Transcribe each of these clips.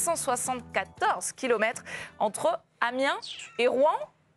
474 km entre Amiens et Rouen.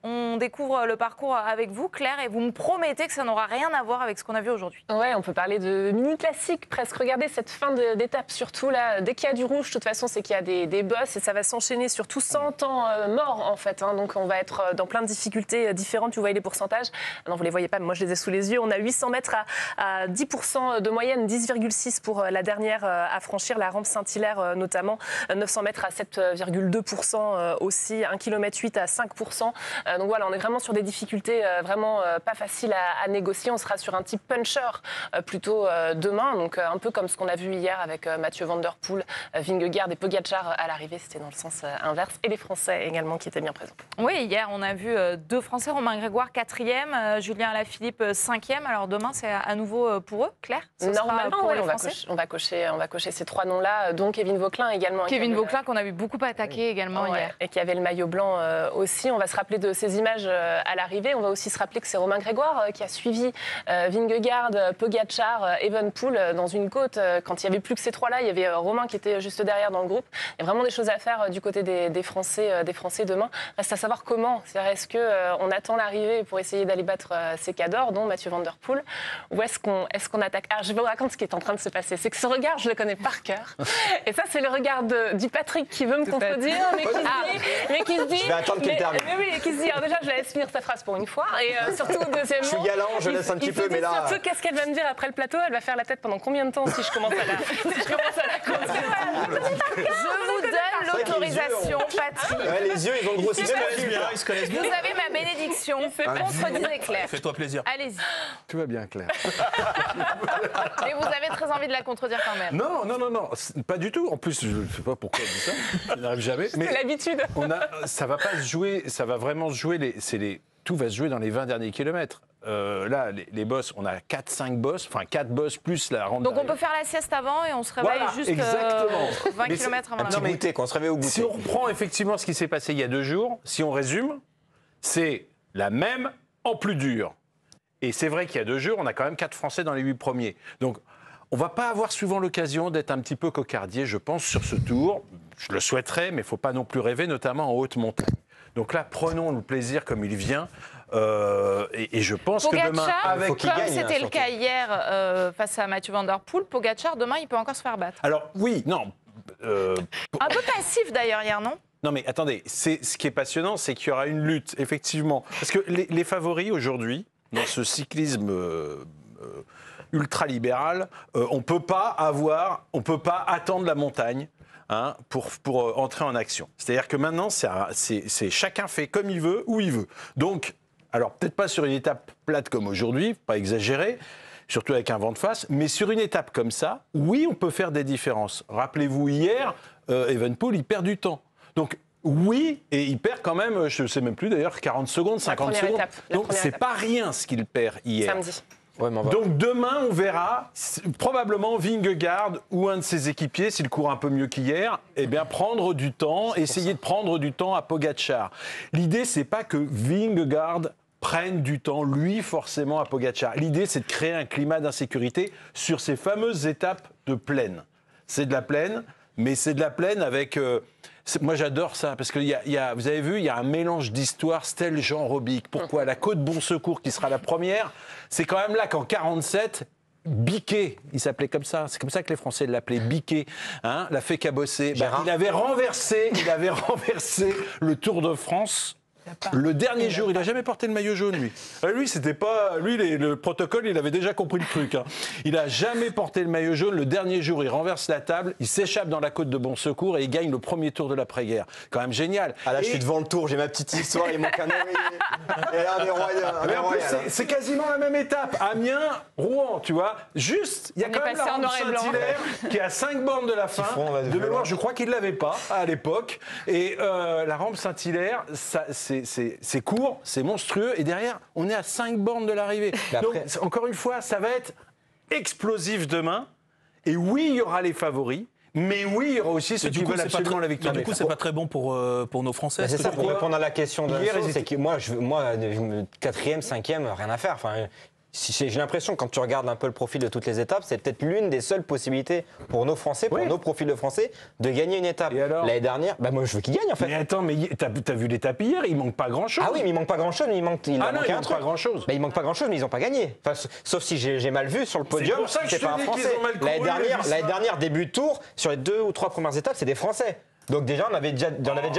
On découvre le parcours avec vous, Claire, et vous me promettez que ça n'aura rien à voir avec ce qu'on a vu aujourd'hui. Ouais, on peut parler de mini-classique presque. Regardez cette fin d'étape, surtout là, dès qu'il y a du rouge, de toute façon, c'est qu'il y a des bosses et ça va s'enchaîner sur tout 100 ans morts en fait. Donc on va être dans plein de difficultés différentes. Vous voyez les pourcentages. Non, vous les voyez pas, mais moi je les ai sous les yeux. On a 800 mètres à 10% de moyenne, 10,6 pour la dernière à franchir, la rampe Saint-Hilaire notamment. 900 mètres à 7,2% aussi, 1,8 km à 5%. Donc voilà, on est vraiment sur des difficultés vraiment pas faciles à négocier. On sera sur un type puncher plutôt demain, donc un peu comme ce qu'on a vu hier avec Mathieu Van Der Poel, Vingegaard et Pogačar à l'arrivée. C'était dans le sens inverse. Et les Français également qui étaient bien présents. Oui, hier on a vu deux Français, Romain Grégoire 4e, Julien Alaphilippe 5e. Alors demain c'est à nouveau pour eux, Claire? Normalement, oui, on va cocher ces trois noms-là, dont Kevin Vauquelin également. Kevin Vauquelin qu'on a vu beaucoup attaquer également hier. Et qui avait le maillot blanc aussi. On va se rappeler de ces images à l'arrivée. On va aussi se rappeler que c'est Romain Grégoire qui a suivi Vingegaard, Pogačar, Evenepoel dans une côte. Quand il n'y avait plus que ces trois-là, il y avait Romain qui était juste derrière dans le groupe. Il y a vraiment des choses à faire du côté des Français demain. Reste à savoir comment. C'est-à-dire, est-ce qu'on attend l'arrivée pour essayer d'aller battre ces cadors, dont Mathieu Van Der Poel, ou est-ce qu'on attaque? Alors, je vous raconte ce qui est en train de se passer. C'est que ce regard, je le connais par cœur. Et ça, c'est le regard du Patrick qui veut me contredire, mais qui se dit... Je vais attendre qu'il termine. Mais oui, qui se dit, alors déjà, je la laisse finir sa phrase pour une fois. Et surtout, deuxièmement... Je suis galant, je laisse un petit peu, mais là... Surtout, qu'est-ce qu'elle va me dire après le plateau? Elle va faire la tête pendant combien de temps si je commence à la Je vous donne l'autorisation, Patrick. Ouais, les yeux, ils ont grossi. Vous avez ma bénédiction. Contredisez Claire. Fais-toi plaisir. Allez-y. Tout va bien, Claire. Mais vous avez très envie de la contredire quand même. Non, pas du tout. En plus, je ne sais pas pourquoi on dit ça. Ça n'arrive jamais. Mais c'est l'habitude. Ça va pas se jouer. Ça va vraiment se jouer. Tout va se jouer dans les 20 derniers kilomètres. Là, les bosses, on a 4-5 bosses, enfin 4 bosses plus la rampe. Donc on peut faire la sieste avant et on se réveille juste 20 km avant. Un petit goûter, qu'on se réveille au goûter. Si on reprend effectivement ce qui s'est passé il y a 2 jours, si on résume, c'est la même en plus dur. Et c'est vrai qu'il y a 2 jours, on a quand même 4 Français dans les 8 premiers. Donc on ne va pas avoir souvent l'occasion d'être un petit peu cocardier, je pense, sur ce tour. Je le souhaiterais, mais il ne faut pas non plus rêver, notamment en haute montagne. Donc là, prenons le plaisir comme il vient. Et je pense que demain, comme c'était le cas hier face à Mathieu Van Der Poel, Pogačar, demain, il peut encore se faire battre. Alors, oui, non. Un peu passif d'ailleurs hier, non? Non, mais attendez, ce qui est passionnant, c'est qu'il y aura une lutte, effectivement. Parce que les favoris aujourd'hui, dans ce cyclisme ultra-libéral, on ne peut pas attendre la montagne. Pour entrer en action. C'est-à-dire que maintenant, c'est chacun fait comme il veut, où il veut. Donc, alors peut-être pas sur une étape plate comme aujourd'hui, pas exagérer, surtout avec un vent de face, mais sur une étape comme ça, oui, on peut faire des différences. Rappelez-vous, hier, Evenepoel, il perd du temps. Donc, oui, et il perd quand même, je ne sais même plus d'ailleurs, 40 secondes, 50 secondes. Donc, c'est pas rien ce qu'il perd hier. Samedi. Ouais, donc demain, on verra probablement Vingegaard ou un de ses équipiers, s'il court un peu mieux qu'hier, prendre du temps, essayer de prendre du temps à Pogačar. L'idée, c'est pas que Vingegaard prenne du temps, lui, forcément, à Pogačar. L'idée, c'est de créer un climat d'insécurité sur ces fameuses étapes de plaine. C'est de la plaine, mais c'est de la plaine avec... moi, j'adore ça, parce que vous avez vu, il y a un mélange d'histoires style Jean Robic. Pourquoi? La Côte Bon Secours, qui sera la première, c'est quand même là qu'en 47, Biquet, il s'appelait comme ça, c'est comme ça que les Français l'appelaient, Biquet, l'a fait cabosser. Il avait renversé le Tour de France. Le dernier jour, il n'a jamais porté le maillot jaune, lui. Lui, c'était pas. Lui, le protocole, il avait déjà compris le truc. Il n'a jamais porté le maillot jaune. Le dernier jour, il renverse la table, il s'échappe dans la côte de Bon Secours et il gagne le premier tour de l'après-guerre. Quand même génial. Ah là, je suis devant le tour, j'ai ma petite histoire, il manque un oreiller. Et là, c'est quasiment la même étape. Amiens, Rouen, tu vois. Juste, il y a quand même la rampe Saint-Hilaire qui est à 5 bornes de la fin. De mémoire, je crois qu'il ne l'avait pas à l'époque. Et la rampe Saint-Hilaire, c'est court, c'est monstrueux, et derrière, on est à 5 bornes de l'arrivée. Donc, encore une fois, ça va être explosif demain, et oui, il y aura les favoris, mais oui, il y aura aussi ceux qui veulent absolument la victoire. Du coup, c'est pas très bon pour nos Français. C'est ça, pour répondre à la question de c'est que moi, 4e, 5e, rien à faire. Enfin, j'ai l'impression, quand tu regardes un peu le profil de toutes les étapes, c'est peut-être l'une des seules possibilités pour nos Français, pour nos profils de Français, de gagner une étape. Et alors L'année dernière, moi je veux qu'il gagne en fait. Mais attends, mais t'as vu l'étape hier, il manque pas grand-chose. Ah oui, mais il manque pas grand-chose, mais il manque il manque manque pas grand-chose. Il manque pas grand-chose, mais ils n'ont pas gagné. Enfin, sauf si j'ai mal vu sur le podium, pour ça que c'est je te pas un dis qu'ils Français. ont mal couru, L'année dernière, début de tour, sur les 2 ou 3 premières étapes, c'est des Français. Donc déjà, on avait déjà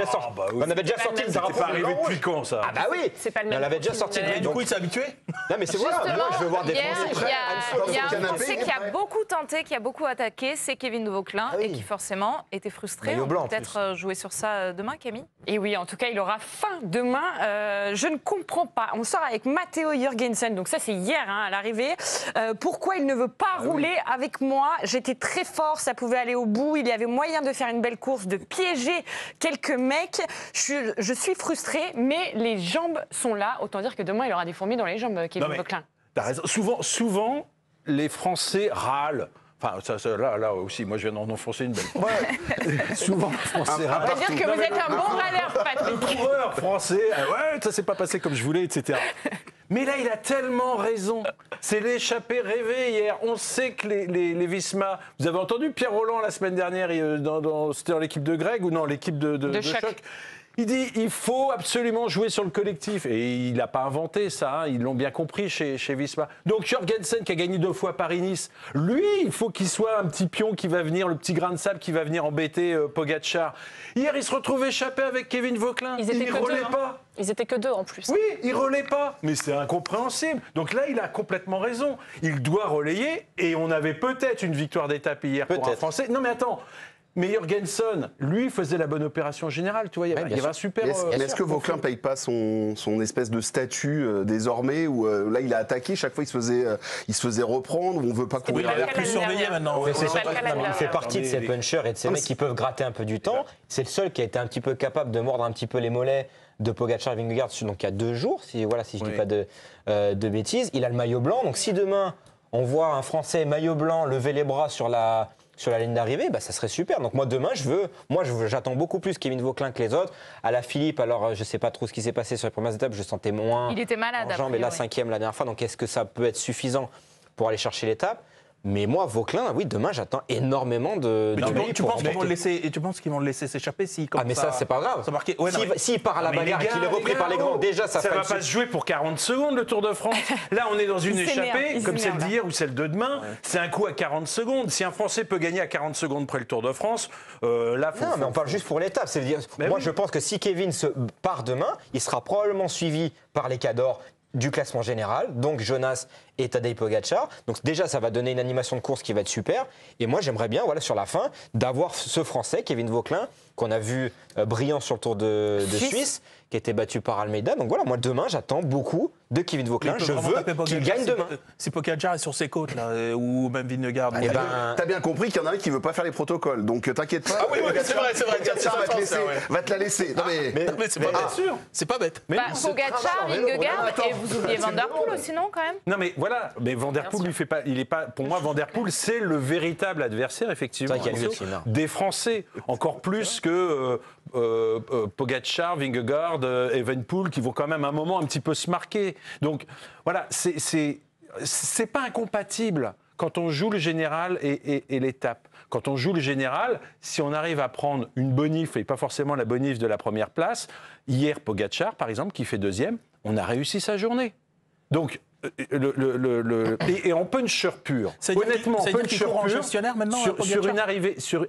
sorti, bah oui. on avait déjà sorti le C'est drapeau pas bleu, arrivé blanc, rouge. depuis quand ça? Ah bah oui, C'est pas le même on avait déjà profil, sorti le mais drapeau. Du coup, il s'est habitué. Non mais c'est voilà, moi je veux voir des Français. Il y a un Canapé, Français qui a beaucoup tenté, qui a beaucoup attaqué, c'est Kevin Vauquelin, Ah oui. et qui forcément était frustré. Maillot On blanc, peut en peut-être jouer sur ça demain, Camille. Et oui, en tout cas, il aura faim demain. Je ne comprends pas. On sort avec Matteo Jürgensen, donc ça c'est hier à l'arrivée. Pourquoi il ne veut pas rouler avec moi? J'étais très fort, ça pouvait aller au bout. Il y avait moyen de faire une belle course, de piéger quelques mecs. Je suis frustrée, mais les jambes sont là. Autant dire que demain, il aura des fourmis dans les jambes, Kevin Vauquelin. T'as raison. Souvent, les Français râlent. Enfin, là aussi, moi je viens d'en enfoncer une belle. Souvent, les Français râlent. On va dire que vous êtes un bon râleur, Le Patrick. coureur français, ouais, ça s'est pas passé comme je voulais, etc. Mais là, il a tellement raison. C'est l'échappée rêvée hier. On sait que les Visma. Vous avez entendu Pierre Rolland la semaine dernière, c'était dans l'équipe de Greg ou non, l'équipe de Choc. Il dit il faut absolument jouer sur le collectif. Et il n'a pas inventé ça, ils l'ont bien compris chez Visma. Donc Jürgensen qui a gagné 2 fois Paris-Nice, lui, il faut qu'il soit un petit pion qui va venir, le petit grain de sable qui va venir embêter Pogacar. Hier, il se retrouve échappé avec Kevin Vauquelin. Ils étaient il que relaie deux, pas. Ils étaient que 2 en plus. Oui, il relaie pas. Mais c'est incompréhensible. Donc là, il a complètement raison. Il doit relayer. Et on avait peut-être une victoire d'étape hier pour un Français. Non mais attends. Mais Jürgensen, lui, faisait la bonne opération générale. Tu vois, il y avait un super. Mais est-ce que Vauquelin ne paye pas son espèce de statut désormais où là il a attaqué, chaque fois il se faisait reprendre, où on veut pas Oui, courir il a l'air plus surveillé maintenant. Mais c'est pas le cas l'année il fait dernière. partie de ces punchers et de ces mecs qui peuvent gratter un peu du temps. C'est le seul qui a été un petit peu capable de mordre un petit peu les mollets de Pogacar et Vingegaard, donc il y a 2 jours, si je dis pas de bêtises. Il a le maillot blanc, donc si demain on voit un Français maillot blanc lever les bras sur la ligne d'arrivée, ça serait super. Donc moi demain, j'attends beaucoup plus Kevin Vauquelin que les autres. À la Philippe, alors je sais pas trop ce qui s'est passé sur les premières étapes, je sentais moins. Il était malade. en jambes, et la 5e la dernière fois. Donc est-ce que ça peut être suffisant pour aller chercher l'étape? Mais moi, Vauquelin, oui, demain, j'attends énormément de lui Tu pour penses qu'ils vont remporter. le laisser, et tu penses qu'ils vont le laisser s'échapper s'il Ah mais ça c'est pas grave. Ça marquait. Ouais, non, mais- S'il part à la Mais bagarre les et qu'il est gars, repris les par les gars, grands, déjà ça va fera pas se jouer pour 40 secondes le Tour de France. Là, on est dans une Il s'énerve, échappée, il comme celle s'énerve. d'hier ou celle de demain. C'est un coup à 40 secondes. Si un Français peut gagner à 40 secondes près le Tour de France, là, faut. Non, mais on parle juste pour l'étape. C'est-à-dire, Mais moi, oui. je pense que si Kevin part demain, il sera probablement suivi par les cadors du classement général, donc Jonas et Tadej Pogacar. Donc déjà, ça va donner une animation de course qui va être super. Et moi, j'aimerais bien, sur la fin, d'avoir ce Français, Kevin Vauquelin, qu'on a vu brillant sur le Tour de Suisse, qui a été battu par Almeida. Donc voilà, moi, demain, j'attends beaucoup de Kevin Vauquelin. Il peut Je vraiment veux taper qu'il Pogacar gagne demain. Si Pogacar est sur ses côtes, là, ou même Vingegaard. Eh ben, T'as bien compris qu'il y en a un qui veut pas faire les protocoles, donc t'inquiète pas. oui, c'est vrai, Pogacar va te la laisser. Non mais, Non, mais c'est pas bête. C'est pas bête. Mais Pogacar, Vingegaard, et vous oubliez Van Der Poel aussi, non, quand même? non, mais voilà. Mais Van Der Poel, lui fait pas. Il est pas. Pour moi, Van Der Poel, c'est le véritable adversaire, effectivement, C'est vrai qu'il y a lui aussi, là. des Français, encore plus que Pogacar, Vingegaard, Evenepoel, qui vont quand même à un moment un petit peu se marquer. Donc voilà, c'est pas incompatible quand on joue le général et l'étape. Quand on joue le général, si on arrive à prendre une bonif, et pas forcément la bonif de la première place, hier Pogacar, par exemple, qui fait 2e, on a réussi sa journée. Donc, et en puncher pur. Honnêtement, puncher pur, gestionnaire maintenant, sur une arrivée, sur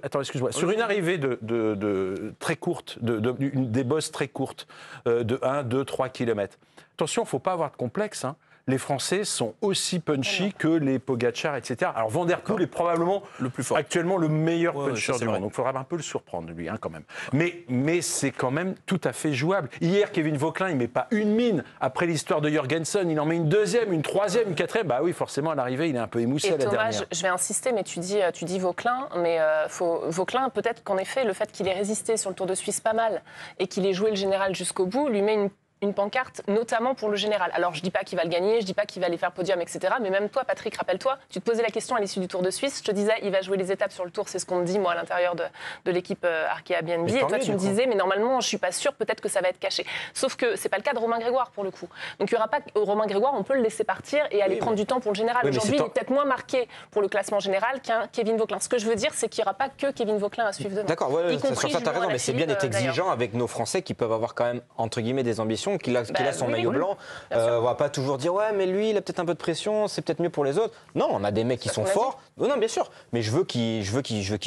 une arrivée de très courte, des bosses très courtes, de 1, 2, 3 km. Attention, il ne faut pas avoir de complexe, hein. Les Français sont aussi punchy que les Pogacar, etc. Alors Van Der Poel est probablement le plus fort. actuellement le meilleur puncher ça, c'est du monde. vrai. Donc il faudra un peu le surprendre, lui, hein, quand même. Mais c'est quand même tout à fait jouable. Hier, Kevin Vauquelin, il ne met pas une mine. Après l'histoire de Jürgensen, il en met une 2e, une 3e, une 4e. Bah oui, forcément, à l'arrivée, il est un peu émoussé Et à la Thomas, dernière. je vais insister, mais tu dis Vauquelin, mais Vauquelin, peut-être qu'en effet, le fait qu'il ait résisté sur le Tour de Suisse pas mal et qu'il ait joué le général jusqu'au bout, lui met une une pancarte, notamment pour le général. Alors, je dis pas qu'il va le gagner, je dis pas qu'il va aller faire podium, etc. Mais même toi, Patrick, rappelle-toi, tu te posais la question à l'issue du Tour de Suisse. Je te disais, il va jouer les étapes sur le Tour, c'est ce qu'on me dit, moi, à l'intérieur de l'équipe Arkea BNB. Et toi, tu me disais, mais normalement, je suis pas sûre, peut-être que ça va être caché. Sauf que c'est pas le cas de Romain Grégoire, pour le coup. Donc, il y aura pas Romain Grégoire, on peut le laisser partir et aller prendre du temps pour le général. Aujourd'hui, il est peut-être moins marqué pour le classement général qu'un Kevin Vauquelin. Ce que je veux dire, c'est qu'il n'y aura pas que Kevin Vauquelin à suivre demain. D'accord, sur ça, tu as raison, mais c'est bien d'être exigeant avec nos Français qui peuvent avoir quand même, entre guillemets, des ambitions, qu'il a son maillot blanc. On va pas toujours dire, ouais, mais lui, il a peut-être un peu de pression, c'est peut-être mieux pour les autres. Non, on a des mecs qui sont forts. Non, bien sûr, mais je veux qu'il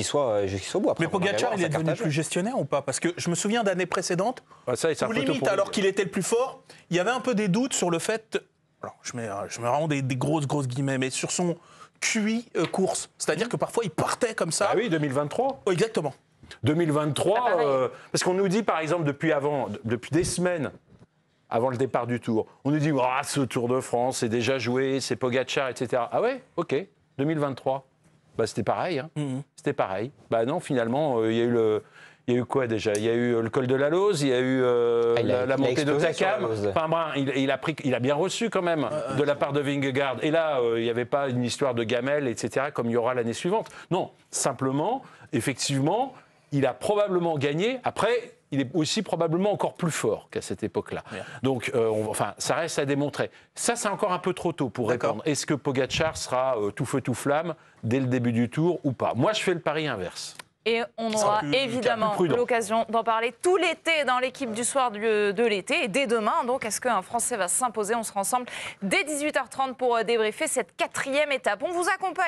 soit au bout. Après, mais Pogacar, il est devenu plus gestionnaire ou pas? Parce que je me souviens d'années précédentes, où limite, alors qu'il était le plus fort, il y avait un peu des doutes sur le fait, alors je mets vraiment des grosses guillemets, mais sur son QI course. C'est-à-dire que parfois, il partait comme ça. Ah oui, 2023. Oh, exactement. 2023, parce qu'on nous dit, par exemple, depuis des semaines, avant le départ du Tour, on nous dit ce Tour de France, c'est déjà joué, c'est Pogacar, etc. Ah ouais, ok, 2023. C'était pareil. C'était pareil. Non, finalement, il y a eu quoi déjà? Il y a eu le col de la Lose, il y a eu la montée de Takam. Enfin, il a bien reçu quand même de la part de Vingegaard. Et là, il n'y avait pas une histoire de gamelle, etc., comme il y aura l'année suivante. Non, simplement, effectivement, il a probablement gagné. Après, il est aussi probablement encore plus fort qu'à cette époque-là. Yeah. Donc, ça reste à démontrer. Ça, c'est encore un peu trop tôt pour répondre. Est-ce que Pogacar sera tout feu, tout flamme dès le début du Tour ou pas? Moi, je fais le pari inverse. Et on aura évidemment l'occasion d'en parler tout l'été dans l'équipe du soir de l'été. Et dès demain, donc, est-ce qu'un Français va s'imposer? On sera ensemble dès 18h30 pour débriefer cette 4e étape. On vous accompagne.